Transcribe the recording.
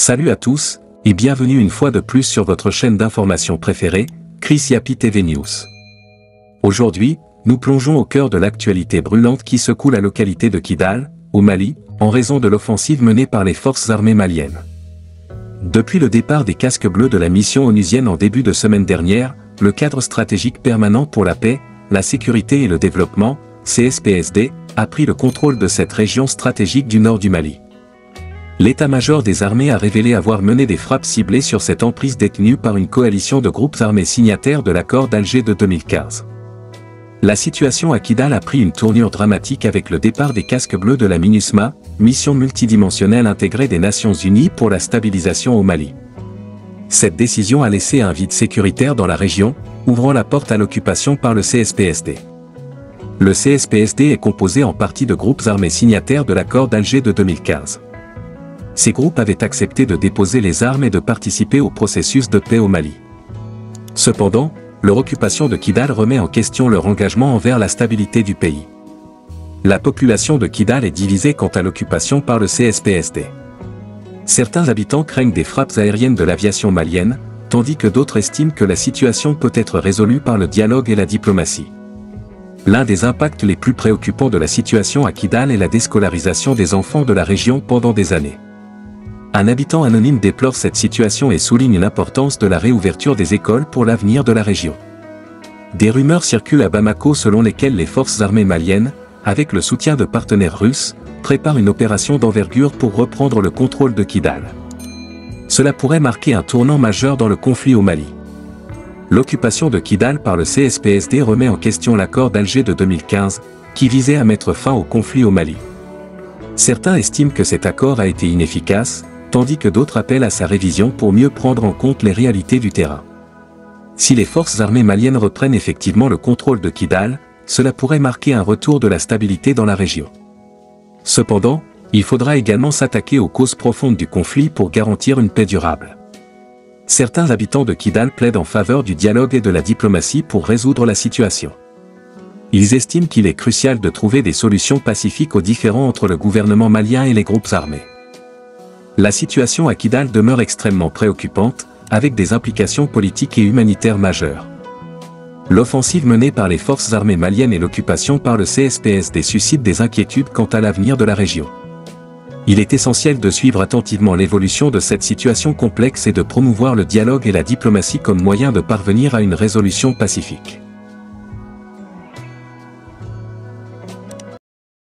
Salut à tous, et bienvenue une fois de plus sur votre chaîne d'information préférée, Chris Yapi TV News. Aujourd'hui, nous plongeons au cœur de l'actualité brûlante qui secoue la localité de Kidal, au Mali, en raison de l'offensive menée par les forces armées maliennes. Depuis le départ des casques bleus de la mission onusienne en début de semaine dernière, le cadre stratégique permanent pour la paix, la sécurité et le développement, CSPSD, a pris le contrôle de cette région stratégique du nord du Mali. L'état-major des armées a révélé avoir mené des frappes ciblées sur cette emprise détenue par une coalition de groupes armés signataires de l'accord d'Alger de 2015. La situation à Kidal a pris une tournure dramatique avec le départ des casques bleus de la MINUSMA, mission multidimensionnelle intégrée des Nations Unies pour la stabilisation au Mali. Cette décision a laissé un vide sécuritaire dans la région, ouvrant la porte à l'occupation par le CSPSD. Le CSPSD est composé en partie de groupes armés signataires de l'accord d'Alger de 2015. Ces groupes avaient accepté de déposer les armes et de participer au processus de paix au Mali. Cependant, leur occupation de Kidal remet en question leur engagement envers la stabilité du pays. La population de Kidal est divisée quant à l'occupation par le CSPSD. Certains habitants craignent des frappes aériennes de l'aviation malienne, tandis que d'autres estiment que la situation peut être résolue par le dialogue et la diplomatie. L'un des impacts les plus préoccupants de la situation à Kidal est la déscolarisation des enfants de la région pendant des années. Un habitant anonyme déplore cette situation et souligne l'importance de la réouverture des écoles pour l'avenir de la région. Des rumeurs circulent à Bamako selon lesquelles les forces armées maliennes, avec le soutien de partenaires russes, préparent une opération d'envergure pour reprendre le contrôle de Kidal. Cela pourrait marquer un tournant majeur dans le conflit au Mali. L'occupation de Kidal par le CSPSD remet en question l'accord d'Alger de 2015, qui visait à mettre fin au conflit au Mali. Certains estiment que cet accord a été inefficace, tandis que d'autres appellent à sa révision pour mieux prendre en compte les réalités du terrain. Si les forces armées maliennes reprennent effectivement le contrôle de Kidal, cela pourrait marquer un retour de la stabilité dans la région. Cependant, il faudra également s'attaquer aux causes profondes du conflit pour garantir une paix durable. Certains habitants de Kidal plaident en faveur du dialogue et de la diplomatie pour résoudre la situation. Ils estiment qu'il est crucial de trouver des solutions pacifiques aux différends entre le gouvernement malien et les groupes armés. La situation à Kidal demeure extrêmement préoccupante, avec des implications politiques et humanitaires majeures. L'offensive menée par les forces armées maliennes et l'occupation par le CSPSD suscitent des inquiétudes quant à l'avenir de la région. Il est essentiel de suivre attentivement l'évolution de cette situation complexe et de promouvoir le dialogue et la diplomatie comme moyen de parvenir à une résolution pacifique.